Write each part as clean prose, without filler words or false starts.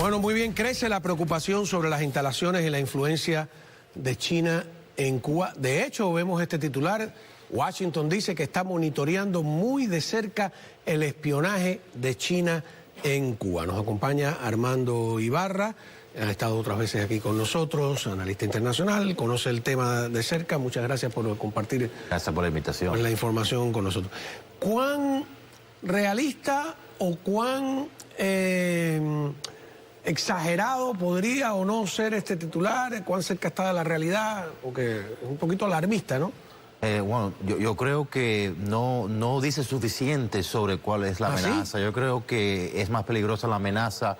Bueno, muy bien, crece la preocupación sobre las instalaciones y la influencia de China en Cuba. De hecho, vemos este titular. Washington dice que está monitoreando muy de cerca el espionaje de China en Cuba. Nos acompaña Armando Ibarra, ha estado otras veces aquí con nosotros, analista internacional, conoce el tema de cerca. Muchas gracias por compartir. Gracias por la invitación. La información con nosotros. ¿Cuán realista o cuán exagerado podría o no ser este titular? ¿Cuán cerca está de la realidad? Porque es un poquito alarmista, ¿no? Bueno, yo creo que no dice suficiente sobre cuál es la amenaza. ¿Sí? Yo creo que es más peligrosa la amenaza.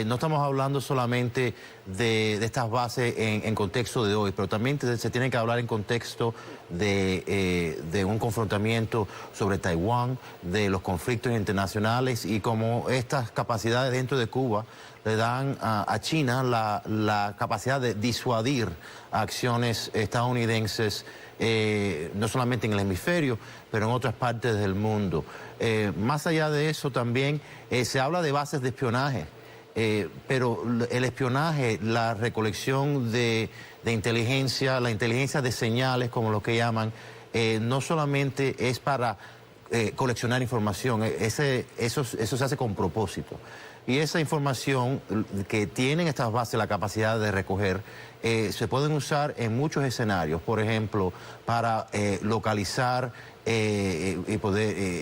No estamos hablando solamente de estas bases en contexto de hoy, pero también se tiene que hablar en contexto de un confrontamiento sobre Taiwán, de los conflictos internacionales y como estas capacidades dentro de Cuba le dan a China la capacidad de disuadir acciones estadounidenses, no solamente en el hemisferio, pero en otras partes del mundo. Más allá de eso también se habla de bases de espionaje. Pero el espionaje, la recolección de inteligencia, la inteligencia de señales, como lo que llaman, no solamente es para coleccionar información, eso se hace con propósito. Y esa información que tienen estas bases la capacidad de recoger, se pueden usar en muchos escenarios, por ejemplo, para localizar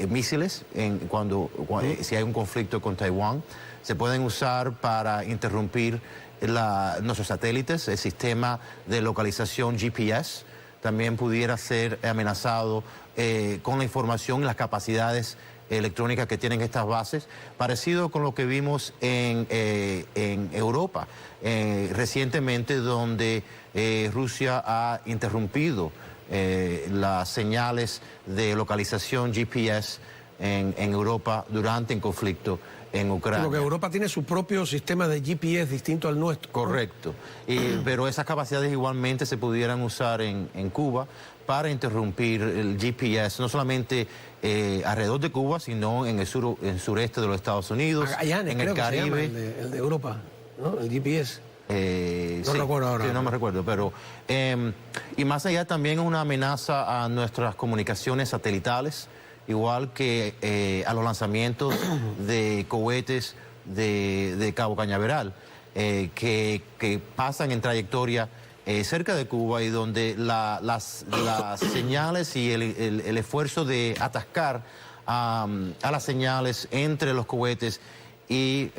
misiles si hay un conflicto con Taiwán. Se pueden usar para interrumpir nuestros satélites, el sistema de localización GPS. También pudiera ser amenazado con la información y las capacidades electrónicas que tienen estas bases, parecido con lo que vimos en Europa recientemente, donde Rusia ha interrumpido las señales de localización GPS en Europa durante el conflicto en Ucrania. Porque Europa tiene su propio sistema de GPS distinto al nuestro. Correcto. Pero esas capacidades igualmente se pudieran usar en Cuba para interrumpir el GPS, no solamente alrededor de Cuba, sino en el sureste de los Estados Unidos, Magallanes, en el Caribe. El de Europa, ¿no? El GPS. No recuerdo ahora. Sí, no me recuerdo, pero... y más allá también es una amenaza a nuestras comunicaciones satelitales, igual que a los lanzamientos de cohetes de Cabo Cañaveral, que pasan en trayectoria cerca de Cuba y donde las señales y el esfuerzo de atascar a las señales entre los cohetes y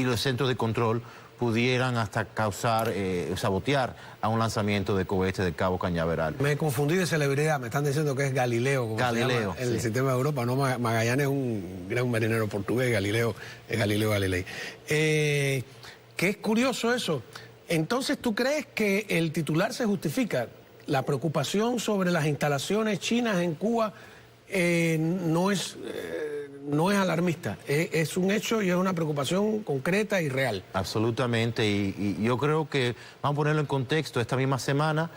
los centros de control pudieran hasta causar, sabotear a un lanzamiento de cohetes de Cabo Cañaveral. Me confundí de celebridad, me están diciendo que es Galileo, como Galileo, se llama el sistema de Europa, no, Magallanes es un gran marinero portugués, Galileo es Galileo Galilei. Que es curioso eso. Entonces, ¿tú crees que el titular se justifica? La preocupación sobre las instalaciones chinas en Cuba no es alarmista, es un hecho y es una preocupación concreta y real. Absolutamente, y yo creo que, vamos a ponerlo en contexto, esta misma semana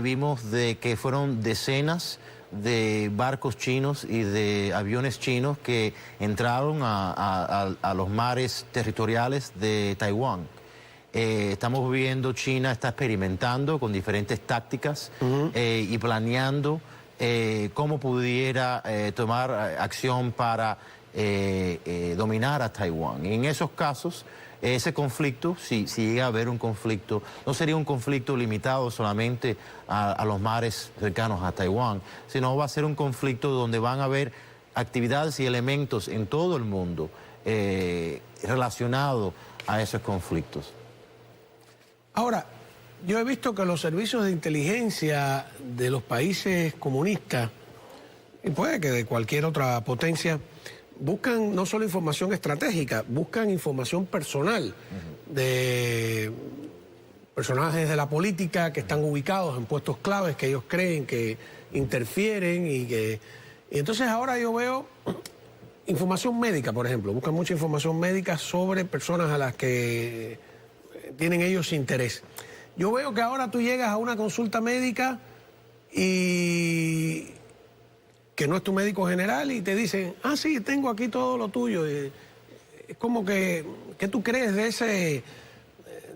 vimos de que fueron decenas de barcos chinos y de aviones chinos que entraron a los mares territoriales de Taiwán. Estamos viendo China está experimentando con diferentes tácticas y planeando cómo pudiera tomar acción para dominar a Taiwán. Y en esos casos, ese conflicto, si llega a haber un conflicto, no sería un conflicto limitado solamente a los mares cercanos a Taiwán, sino va a ser un conflicto donde van a haber actividades y elementos en todo el mundo relacionados a esos conflictos. Ahora, yo he visto que los servicios de inteligencia de los países comunistas, y puede que de cualquier otra potencia, buscan no solo información estratégica, buscan información personal de personajes de la política que están ubicados en puestos claves que ellos creen que interfieren y entonces ahora yo veo información médica, por ejemplo, buscan mucha información médica sobre personas a las que tienen ellos interés. Yo veo que ahora tú llegas a una consulta médica y que no es tu médico general y te dicen, ah, sí, tengo aquí todo lo tuyo. es como que, ¿qué tú crees de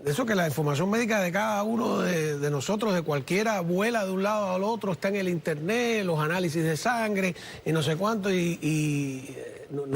eso que la información médica de cada uno de nosotros, de cualquiera, vuela de un lado al otro, está en el internet, los análisis de sangre y no sé cuánto, no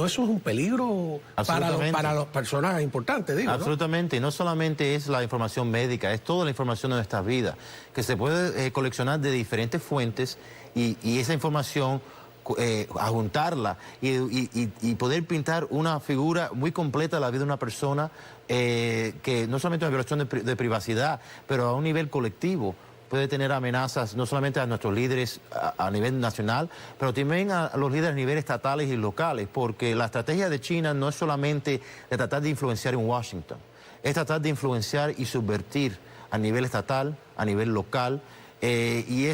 eso es un peligro para las personas importantes, digo, absolutamente, ¿no? Y no solamente es la información médica, es toda la información de nuestras vidas, que se puede coleccionar de diferentes fuentes y esa información juntarla y poder pintar una figura muy completa de la vida de una persona que no solamente es una violación de privacidad, pero a un nivel colectivo puede tener amenazas no solamente a nuestros líderes a nivel nacional, pero también a los líderes a nivel estatales y locales, porque la estrategia de China no es solamente de tratar de influenciar en Washington, es tratar de influenciar y subvertir a nivel estatal, a nivel local, y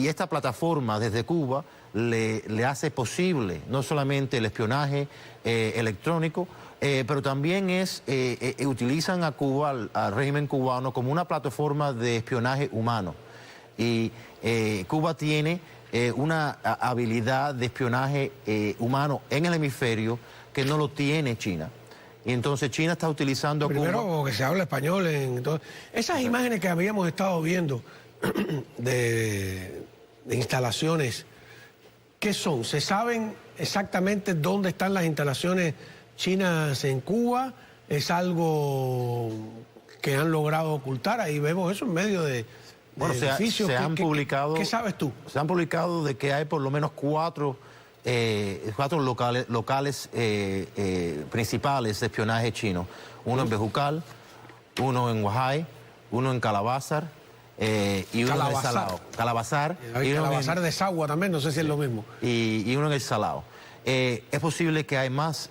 esta plataforma desde Cuba le hace posible no solamente el espionaje electrónico, pero también utilizan a Cuba, al régimen cubano, como una plataforma de espionaje humano. Y Cuba tiene una habilidad de espionaje humano en el hemisferio que no lo tiene China. Y entonces China está utilizando a Cuba. Primero que se habla español en todo. Esas imágenes que habíamos estado viendo de instalaciones, ¿qué son? ¿Se saben exactamente dónde están las instalaciones chinas en Cuba? ¿Es algo que han logrado ocultar? Ahí vemos eso en medio de edificios. Se han publicado. ¿Qué sabes tú? Se han publicado de que hay por lo menos cuatro locales principales de espionaje chino. Uno en Bejucal, uno en Huajay, uno en Calabazar y uno en el Salao. Calabazar. Calabazar de Sagua también, no sé si es lo mismo. Y uno en el Salao. Es posible que hay más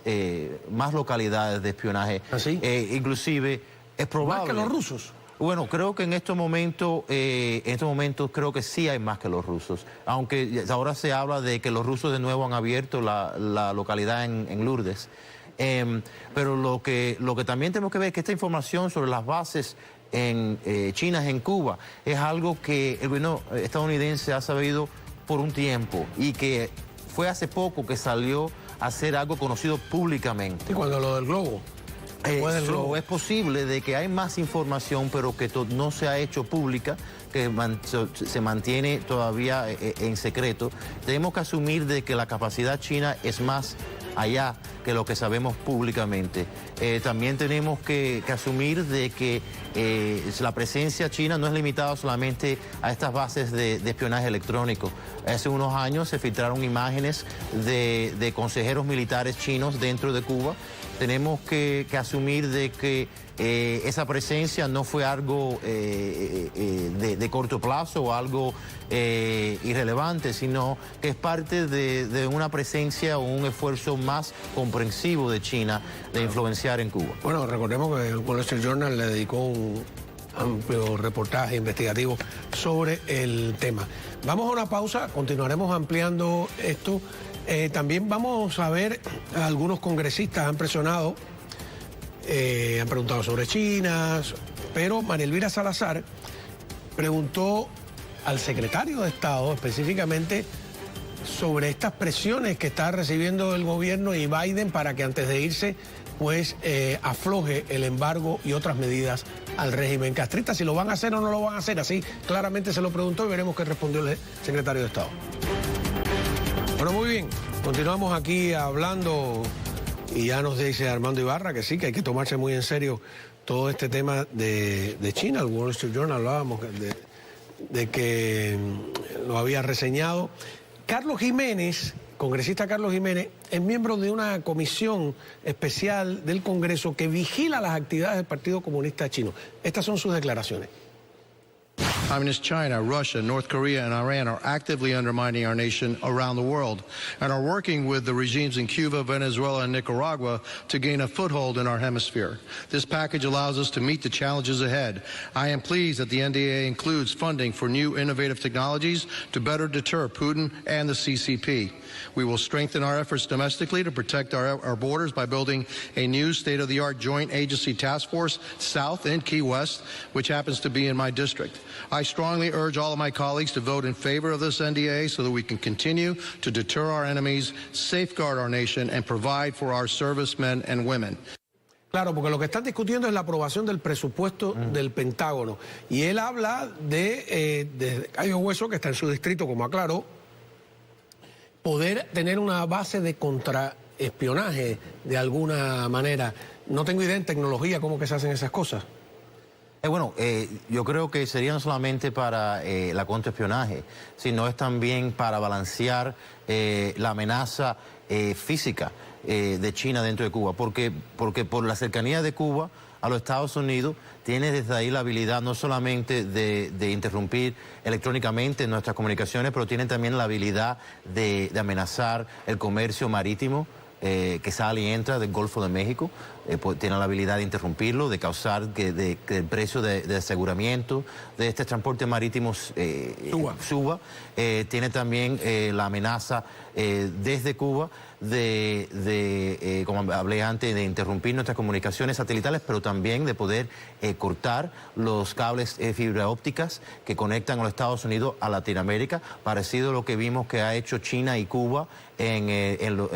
localidades de espionaje. ¿Ah, sí? Inclusive es probable. ¿Más que los rusos? Bueno, creo que en estos momentos creo que sí hay más que los rusos. Aunque ahora se habla de que los rusos de nuevo han abierto la localidad en Lourdes. Pero lo que también tenemos que ver es que esta información sobre las bases chinas en Cuba es algo que el gobierno estadounidense ha sabido por un tiempo y que fue hace poco que salió a hacer algo conocido públicamente. ¿Y cuando lo del globo? Es posible de que hay más información, pero que no se ha hecho pública, que se mantiene todavía en secreto. Tenemos que asumir de que la capacidad china es más allá que lo que sabemos públicamente. También tenemos que asumir de que la presencia china no es limitada solamente a estas bases de espionaje electrónico. Hace unos años se filtraron imágenes de consejeros militares chinos dentro de Cuba. Tenemos que asumir de que esa presencia no fue algo de corto plazo o algo irrelevante, sino que es parte de una presencia o un esfuerzo más comprensivo de China de influenciar en Cuba. Bueno, recordemos que el Wall Street Journal le dedicó un amplio reportaje investigativo sobre el tema. Vamos a una pausa, continuaremos ampliando esto. También vamos a ver, algunos congresistas han presionado, han preguntado sobre China, pero María Elvira Salazar preguntó al secretario de Estado específicamente sobre estas presiones que está recibiendo el gobierno y Biden para que antes de irse pues afloje el embargo y otras medidas al régimen castrista. Si lo van a hacer o no lo van a hacer, así claramente se lo preguntó y veremos qué respondió el secretario de Estado. Bueno, muy bien, continuamos aquí hablando y ya nos dice Armando Ibarra que sí, que hay que tomarse muy en serio todo este tema de China. El Wall Street Journal hablábamos de que lo había reseñado. Carlos Jiménez, congresista Carlos Jiménez, es miembro de una comisión especial del Congreso que vigila las actividades del Partido Comunista Chino. Estas son sus declaraciones. Communist China, Russia, North Korea, and Iran are actively undermining our nation around the world and are working with the regimes in Cuba, Venezuela, and Nicaragua to gain a foothold in our hemisphere. This package allows us to meet the challenges ahead. I am pleased that the NDA includes funding for new innovative technologies to better deter Putin and the CCP. We will strengthen our efforts domestically to protect our borders by building a new state-of-the-art joint agency task force south in Key West, which happens to be in my district. I strongly urge all of my colleagues to vote in favor of this NDA so that we can continue to deter our enemies, safeguard our nation, and provide for our servicemen and women. Claro, porque lo que están discutiendo es la aprobación del presupuesto del Pentágono. Y él habla de Cayo Hueso, que está en su distrito, como aclaró, poder tener una base de contraespionaje de alguna manera. No tengo idea en tecnología cómo que se hacen esas cosas. Yo creo que sería no solamente para la contraespionaje, sino es también para balancear la amenaza física de China dentro de Cuba, porque por la cercanía de Cuba a los Estados Unidos tiene desde ahí la habilidad no solamente de interrumpir electrónicamente nuestras comunicaciones, pero tiene también la habilidad de amenazar el comercio marítimo que sale y entra del Golfo de México. Tiene la habilidad de interrumpirlo, de causar que el precio de aseguramiento de este transporte marítimo suba. Tiene también la amenaza desde Cuba como hablé antes, de interrumpir nuestras comunicaciones satelitales, pero también de poder cortar los cables fibra ópticas que conectan a los Estados Unidos a Latinoamérica, parecido a lo que vimos que ha hecho China y Cuba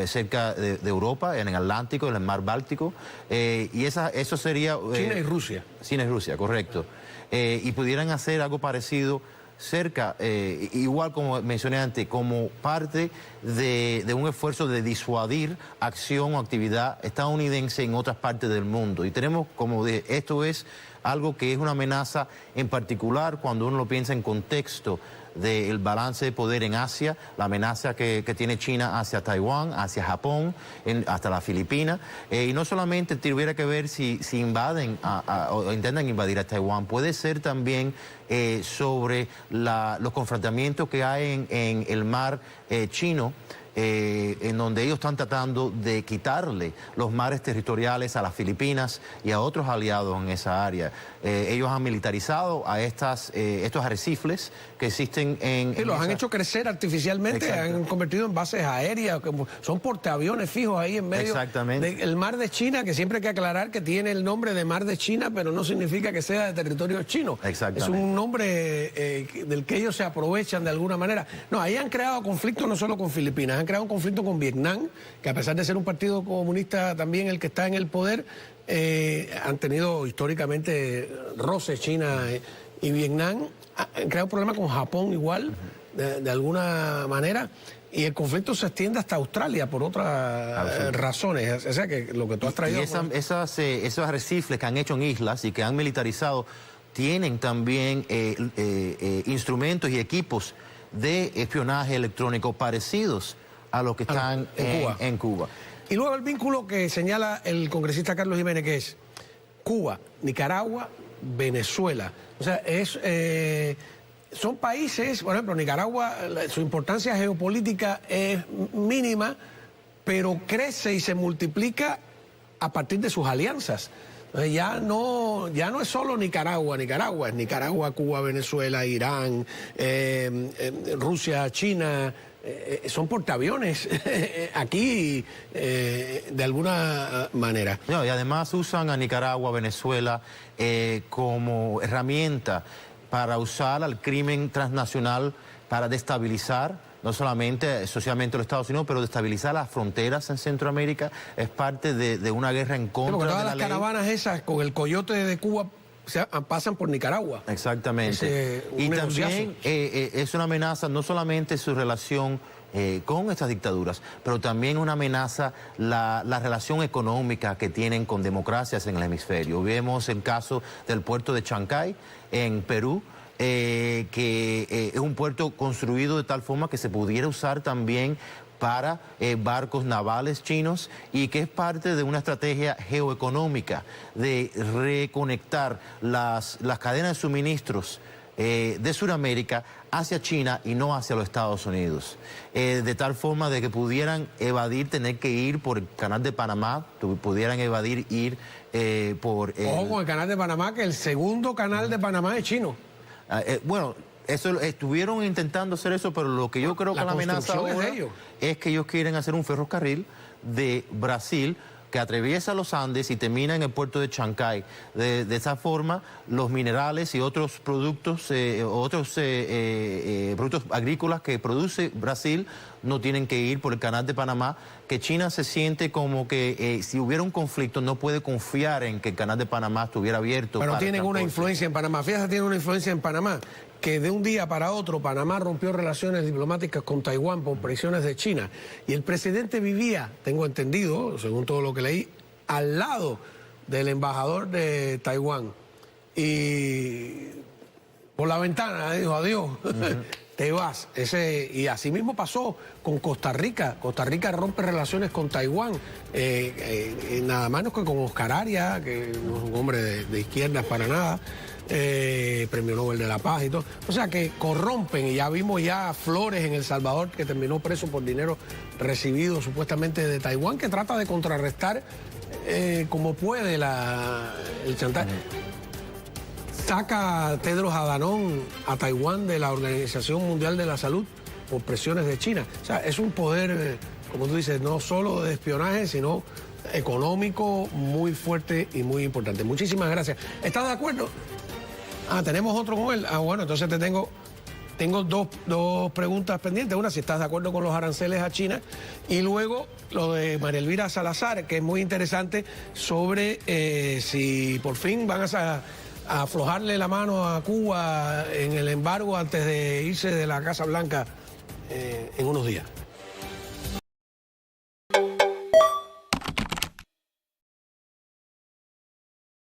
cerca de Europa, en el Atlántico, en el Mar Báltico. Y eso sería... China y Rusia. China y Rusia, correcto. Y pudieran hacer algo parecido cerca, igual como mencioné antes, como parte de un esfuerzo de disuadir acción o actividad estadounidense en otras partes del mundo. Y tenemos, como dije, esto es algo que es una amenaza en particular cuando uno lo piensa en contexto del balance de poder en Asia, la amenaza que tiene China hacia Taiwán, hacia Japón, hasta las Filipinas. Y no solamente tuviera que ver si invaden o intentan invadir a Taiwán, puede ser también sobre los confrontamientos que hay en el mar chino, en donde ellos están tratando de quitarle los mares territoriales a las Filipinas y a otros aliados en esa área. Ellos han militarizado a estos arrecifes que existen y los han hecho crecer artificialmente. Exacto. Han convertido en bases aéreas, son portaaviones fijos ahí en medio del mar de China, que siempre hay que aclarar que tiene el nombre de mar de China, pero no significa que sea de territorio chino. Es un nombre del que ellos se aprovechan de alguna manera. No, ahí han creado conflictos no solo con Filipinas, han creado un conflicto con Vietnam, que a pesar de ser un partido comunista también el que está en el poder, han tenido históricamente roces China y Vietnam. Han creado problemas con Japón igual, de alguna manera, y el conflicto se extiende hasta Australia por otras razones. O sea que lo que tú has traído... Y esos arrecifes que han hecho en islas y que han militarizado tienen también instrumentos y equipos de espionaje electrónico parecidos a los que están en Cuba. Y luego el vínculo que señala el congresista Carlos Jiménez, que es Cuba, Nicaragua, Venezuela. O sea, son países, por ejemplo, Nicaragua, su importancia geopolítica es mínima, pero crece y se multiplica a partir de sus alianzas. Entonces ya no es solo Nicaragua, es Nicaragua, Cuba, Venezuela, Irán, Rusia, China. Son portaaviones aquí de alguna manera. No, y además usan a Nicaragua, Venezuela como herramienta para usar al crimen transnacional para destabilizar no solamente socialmente los Estados Unidos, pero destabilizar las fronteras en Centroamérica. Es parte de una guerra en contra de la ley. Todas las caravanas esas con el coyote de Cuba pasan por Nicaragua. Exactamente. Y también es una amenaza no solamente su relación con estas dictaduras, pero también una amenaza la relación económica que tienen con democracias en el hemisferio. Vemos el caso del puerto de Chancay en Perú, que es un puerto construido de tal forma que se pudiera usar también para barcos navales chinos y que es parte de una estrategia geoeconómica de reconectar las cadenas de suministros de Sudamérica hacia China y no hacia los Estados Unidos. De tal forma de que pudieran evadir, tener que ir por el canal de Panamá, pudieran evadir ir por... Ojo con el canal de Panamá, que el segundo canal de Panamá es chino. Bueno, estuvieron intentando hacer eso, pero lo que yo creo que la amenaza ahora es que ellos quieren hacer un ferrocarril de Brasil que atraviesa los Andes y termina en el puerto de Chancay. De esa forma, los minerales y otros productos, productos agrícolas que produce Brasil no tienen que ir por el canal de Panamá, que China se siente como que si hubiera un conflicto no puede confiar en que el canal de Panamá estuviera abierto. Pero tienen una influencia en Panamá. Fíjate, tienen una influencia en Panamá, que de un día para otro Panamá rompió relaciones diplomáticas con Taiwán por presiones de China. Y el presidente vivía, tengo entendido, según todo lo que leí, al lado del embajador de Taiwán. Y por la ventana dijo, adiós. Te vas. Y así mismo pasó con Costa Rica. Costa Rica rompe relaciones con Taiwán, nada menos que con Oscar Arias, que no es un hombre de izquierdas para nada, Premio Nobel de la Paz y todo. O sea que corrompen, y ya vimos ya Flores en El Salvador, que terminó preso por dinero recibido supuestamente de Taiwán, que trata de contrarrestar como puede el chantaje. Saca Tedros Adhanom a Taiwán de la Organización Mundial de la Salud por presiones de China. O sea, es un poder, como tú dices, no solo de espionaje, sino económico muy fuerte y muy importante. Muchísimas gracias. ¿Estás de acuerdo? ¿Tenemos otro con él? Bueno, entonces tengo dos preguntas pendientes. Una, si estás de acuerdo con los aranceles a China, y luego lo de María Elvira Salazar, que es muy interesante, sobre si por fin van a aflojarle la mano a Cuba en el embargo antes de irse de la Casa Blanca en unos días.